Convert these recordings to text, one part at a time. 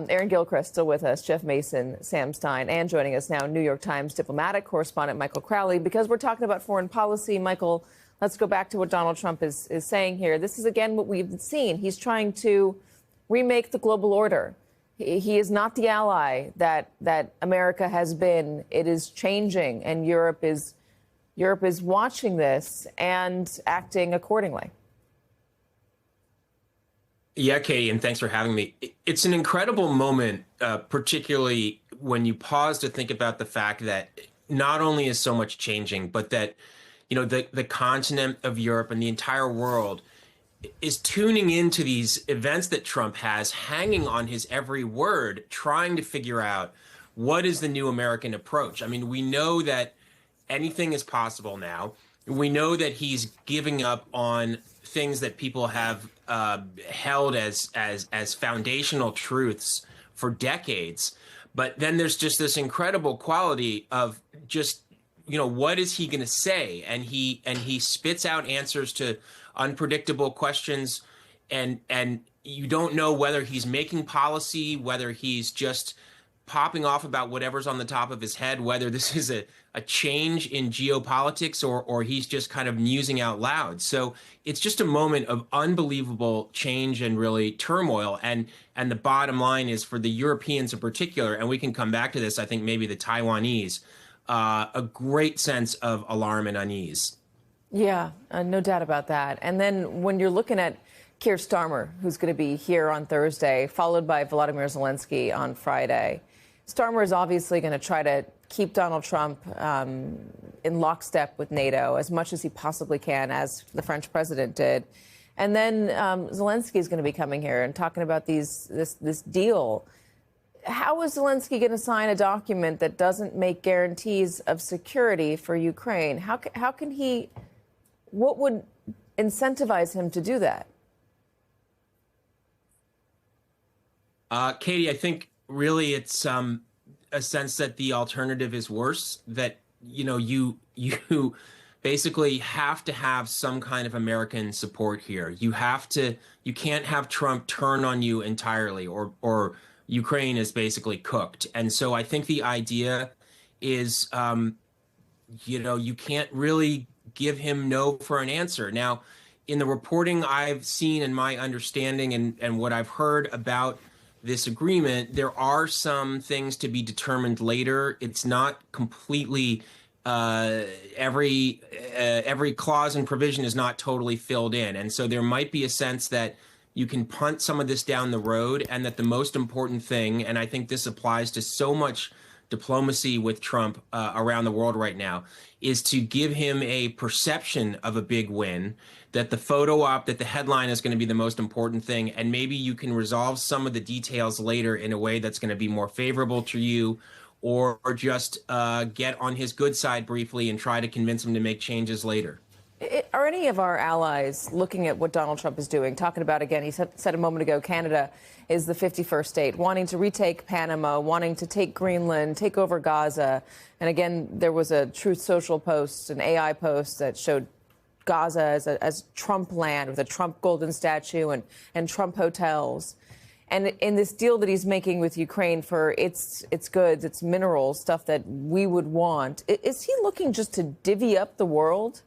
Aaron Gilchrist still with us, Jeff Mason, Sam Stein, and joining us now, New York Times diplomatic correspondent Michael Crowley. Because we're talking about foreign policy, Michael, let's go back to what Donald Trump is saying here. This is, again, what we've seen. He's trying to remake the global order. He is not the ally that America has been. It is changing, and Europe is watching this and acting accordingly. Yeah, Katie, and thanks for having me. It's an incredible moment, particularly when you pause to think about the fact that not only is so much changing, but that, the continent of Europe and the entire world is tuning into these events that Trump has, hanging on his every word, trying to figure out what is the new American approach. I mean, we know that anything is possible now. We know that he's giving up on things that people have held as foundational truths for decades. But then there's just this incredible quality of just, what is he going to say? And he spits out answers to unpredictable questions, and you don't know whether he's making policy, whether he's just popping off about whatever's on the top of his head, whether this is a change in geopolitics or he's just kind of musing out loud. So it's just a moment of unbelievable change and really turmoil. And the bottom line is, for the Europeans in particular, and we can come back to this, I think maybe the Taiwanese, a great sense of alarm and unease. Yeah, no doubt about that. And then when you're looking at Keir Starmer, who's going to be here on Thursday, followed by Volodymyr Zelensky on Friday, Starmer is obviously going to try to keep Donald Trump in lockstep with NATO as much as he possibly can, as the French president did. And then Zelensky is going to be coming here and talking about this deal. How is Zelensky going to sign a document that doesn't make guarantees of security for Ukraine? How can he? What would incentivize him to do that? Katie, I think really it's a sense that the alternative is worse, that, you basically have to have some kind of American support here. You can't have Trump turn on you entirely, or Ukraine is basically cooked. And so I think the idea is, you can't really give him no for an answer. Now, in the reporting I've seen and my understanding and what I've heard about this agreement, there are some things to be determined later. It's not completely every clause and provision is not totally filled in. And so there might be a sense that you can punt some of this down the road, and that the most important thing, and I think this applies to so much diplomacy with Trump around the world right now, is to give him a perception of a big win, that the photo op, that the headline is going to be the most important thing, and maybe you can resolve some of the details later in a way that's going to be more favorable to you, or just get on his good side briefly and try to convince him to make changes later. Are any of our allies looking at what Donald Trump is doing, talking about, again, he said a moment ago, Canada is the 51st state, wanting to retake Panama, wanting to take Greenland, take over Gaza. And again, there was a Truth Social post, an AI post that showed Gaza as Trump land with a Trump golden statue and Trump hotels. And in this deal that he's making with Ukraine for its goods, its minerals, stuff that we would want, is he looking just to divvy up the world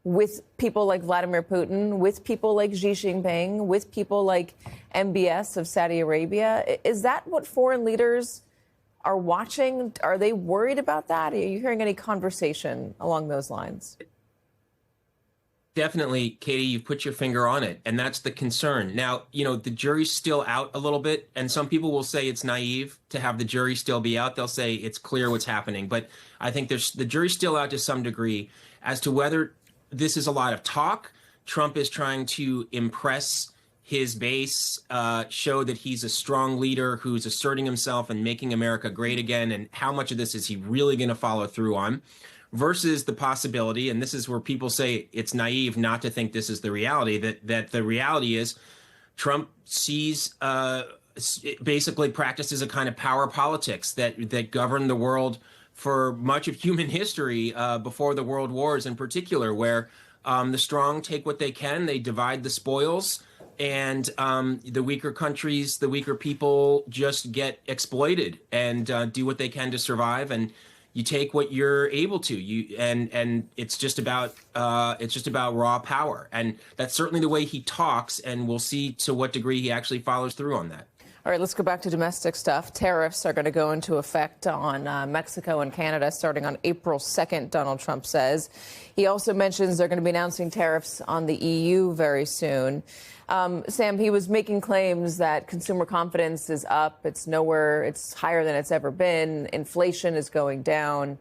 with people like Vladimir Putin, with people like Xi Jinping, with people like MBS of Saudi Arabia? Is that what foreign leaders are watching? Are they worried about that? Are you hearing any conversation along those lines? Definitely, Katie, you've put your finger on it, and that's the concern. Now, the jury's still out a little bit, and some people will say it's naive to have the jury still be out. They'll say it's clear what's happening, but I think the jury's still out to some degree as to whether this is a lot of talk. Trump is trying to impress his base, show that he's a strong leader who's asserting himself and making America great again, and how much of this is he really going to follow through on, versus the possibility, and this is where people say it's naive not to think this is the reality, that the reality is Trump sees, basically practices a kind of power politics that governed the world for much of human history, before the world wars in particular, where the strong take what they can, they divide the spoils, and the weaker countries, the weaker people just get exploited and do what they can to survive. And you take what you're able to. And it's just about raw power. And that's certainly the way he talks. And we'll see to what degree he actually follows through on that. All right, let's go back to domestic stuff. Tariffs are going to go into effect on Mexico and Canada starting on April 2nd, Donald Trump says. He also mentions they're going to be announcing tariffs on the EU very soon. Sam, he was making claims that consumer confidence is up. It's higher than it's ever been. Inflation is going down.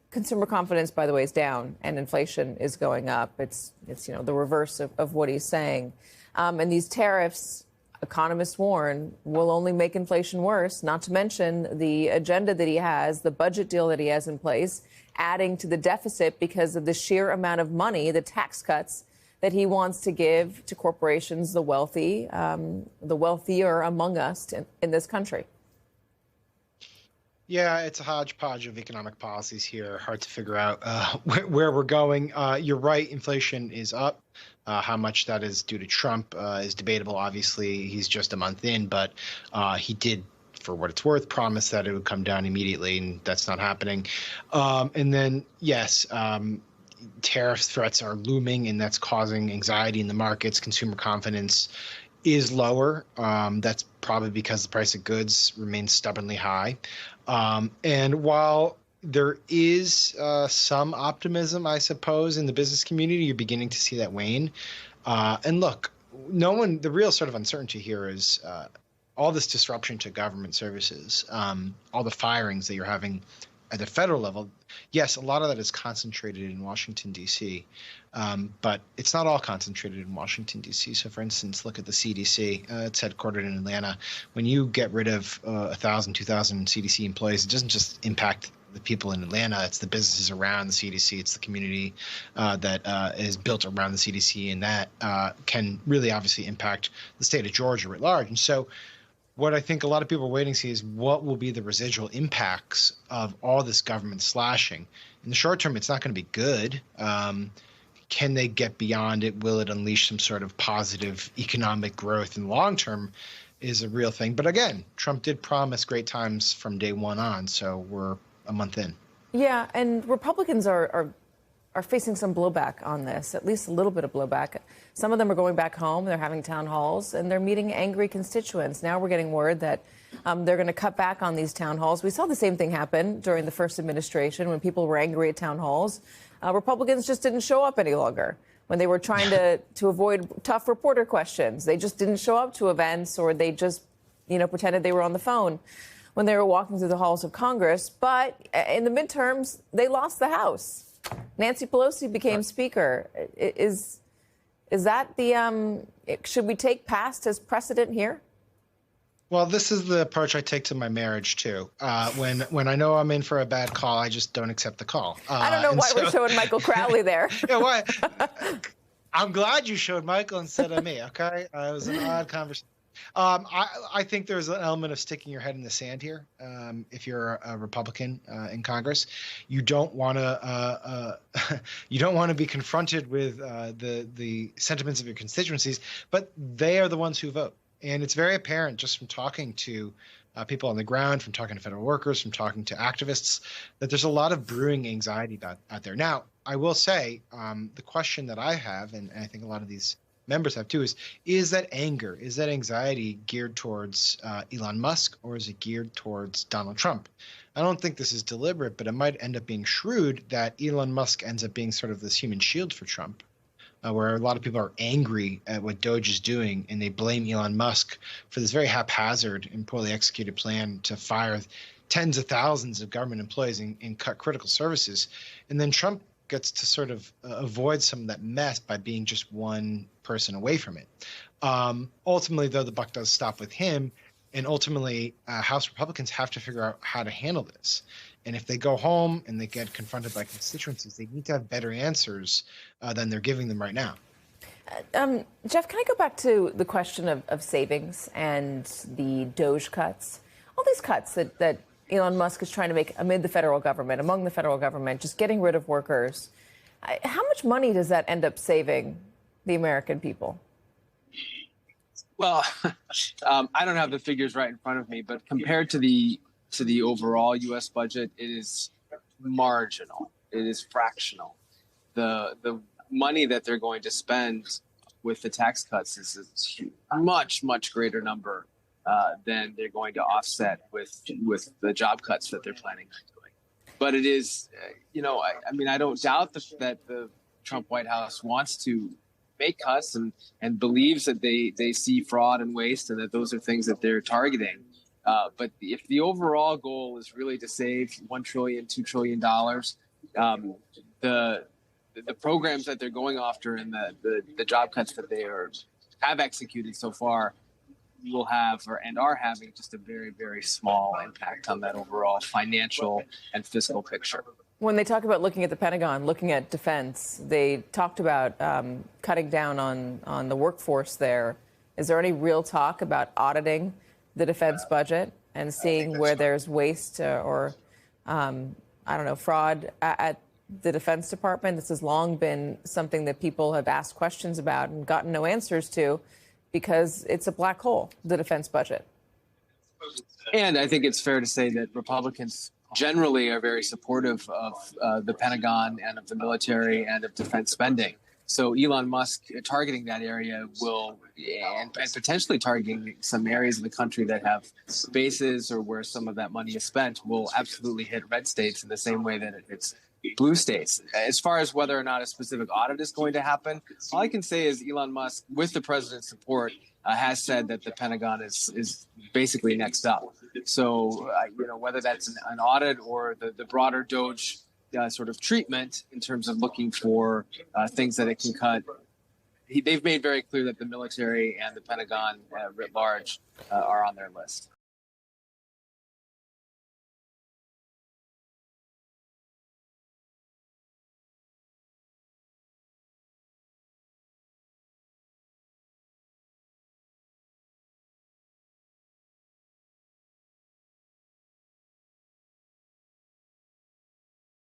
Consumer confidence, by the way, is down, and inflation is going up. It's the reverse of what he's saying. And these tariffs, economists warn, will only make inflation worse, not to mention the agenda that he has, the budget deal that he has in place, adding to the deficit because of the sheer amount of money, the tax cuts that he wants to give to corporations, the wealthy, the wealthier among us in this country. Yeah, it's a hodgepodge of economic policies here. Hard to figure out where we're going. You're right, inflation is up. How much that is due to Trump is debatable. Obviously, he's just a month in, but he did, for what it's worth, promise that it would come down immediately, and that's not happening. And then, yes, tariff threats are looming, and that's causing anxiety in the markets. Consumer confidence is lower. That's probably because the price of goods remains stubbornly high. And while there is some optimism, I suppose, in the business community, you're beginning to see that wane. And look, the real sort of uncertainty here is all this disruption to government services, all the firings that you're having at the federal level. Yes, a lot of that is concentrated in Washington, D.C., but it's not all concentrated in Washington, D.C. So, for instance, look at the CDC. It's headquartered in Atlanta. When you get rid of 1,000, 2,000 CDC employees, it doesn't just impact the people in Atlanta. It's the businesses around the CDC. It's the community that is built around the CDC, and that can really obviously impact the state of Georgia writ large. And so what I think a lot of people are waiting to see is what will be the residual impacts of all this government slashing. In the short term, it's not going to be good. Can they get beyond it? Will it unleash some sort of positive economic growth in the long term is a real thing. But again, Trump did promise great times from day one on, so we're a month in. Yeah, and Republicans are facing some blowback on this, at least a little bit of blowback. Some of them are going back home, they're having town halls, and they're meeting angry constituents. Now we're getting word that they're going to cut back on these town halls. We saw the same thing happen during the first administration when people were angry at town halls. Republicans just didn't show up any longer. When they were trying to avoid tough reporter questions, they just didn't show up to events, or they just, pretended they were on the phone when they were walking through the halls of Congress. But in the midterms, they lost the House. Nancy Pelosi became Speaker. Is that the should we take past as precedent here? Well, this is the approach I take to my marriage too. When I know I'm in for a bad call, I just don't accept the call. I don't know why we're showing Michael Crowley there. Yeah, why? I'm glad you showed Michael instead of me. Okay, it was an odd conversation. I think there's an element of sticking your head in the sand here. If you're a Republican in Congress, you don't want to be confronted with the sentiments of your constituencies, but they are the ones who vote. And it's very apparent just from talking to people on the ground, from talking to federal workers, from talking to activists, that there's a lot of brewing anxiety out there. Now, I will say the question that I have, and I think a lot of these members have too, is that anger, is that anxiety geared towards Elon Musk, or is it geared towards Donald Trump? I don't think this is deliberate, but it might end up being shrewd that Elon Musk ends up being sort of this human shield for Trump, where a lot of people are angry at what Doge is doing, and they blame Elon Musk for this very haphazard and poorly executed plan to fire tens of thousands of government employees and cut critical services. And then Trump gets to sort of avoid some of that mess by being just one person away from it. Ultimately, though, the buck does stop with him, and ultimately House Republicans have to figure out how to handle this. And if they go home and they get confronted by constituencies, they need to have better answers than they're giving them right now. Jeff, can I go back to the question of savings and the Doge cuts? All these cuts that Elon Musk is trying to make among the federal government, just getting rid of workers. How much money does that end up saving the American people? Well, I don't have the figures right in front of me, but compared to the overall U.S. budget, it is marginal. It is fractional. The money that they're going to spend with the tax cuts is a much greater number than they're going to offset with the job cuts that they're planning on doing. But it is, I mean, I don't doubt that the Trump White House wants to make cuts and believes that they see fraud and waste and that those are things that they're targeting. But if the overall goal is really to save $1 trillion, $2 trillion, the programs that they're going after and the job cuts that they have executed so far will have and are having just a very small impact on that overall financial and fiscal picture. When they talk about looking at the Pentagon, looking at defense, they talked about cutting down on the workforce there. Is there any real talk about auditing the defense budget and seeing where there's waste or fraud at the Defense Department? This has long been something that people have asked questions about and gotten no answers to because it's a black hole, the defense budget. And I think it's fair to say that Republicans generally are very supportive of the Pentagon and of the military and of defense spending. So Elon Musk targeting that area and potentially targeting some areas of the country that have bases or where some of that money is spent will absolutely hit red states in the same way that it hits blue states. As far as whether or not a specific audit is going to happen, all I can say is Elon Musk, with the president's support, has said that the Pentagon is basically next up. So, whether that's an audit or the broader DOGE sort of treatment in terms of looking for things that it can cut, they've made very clear that the military and the Pentagon writ large are on their list.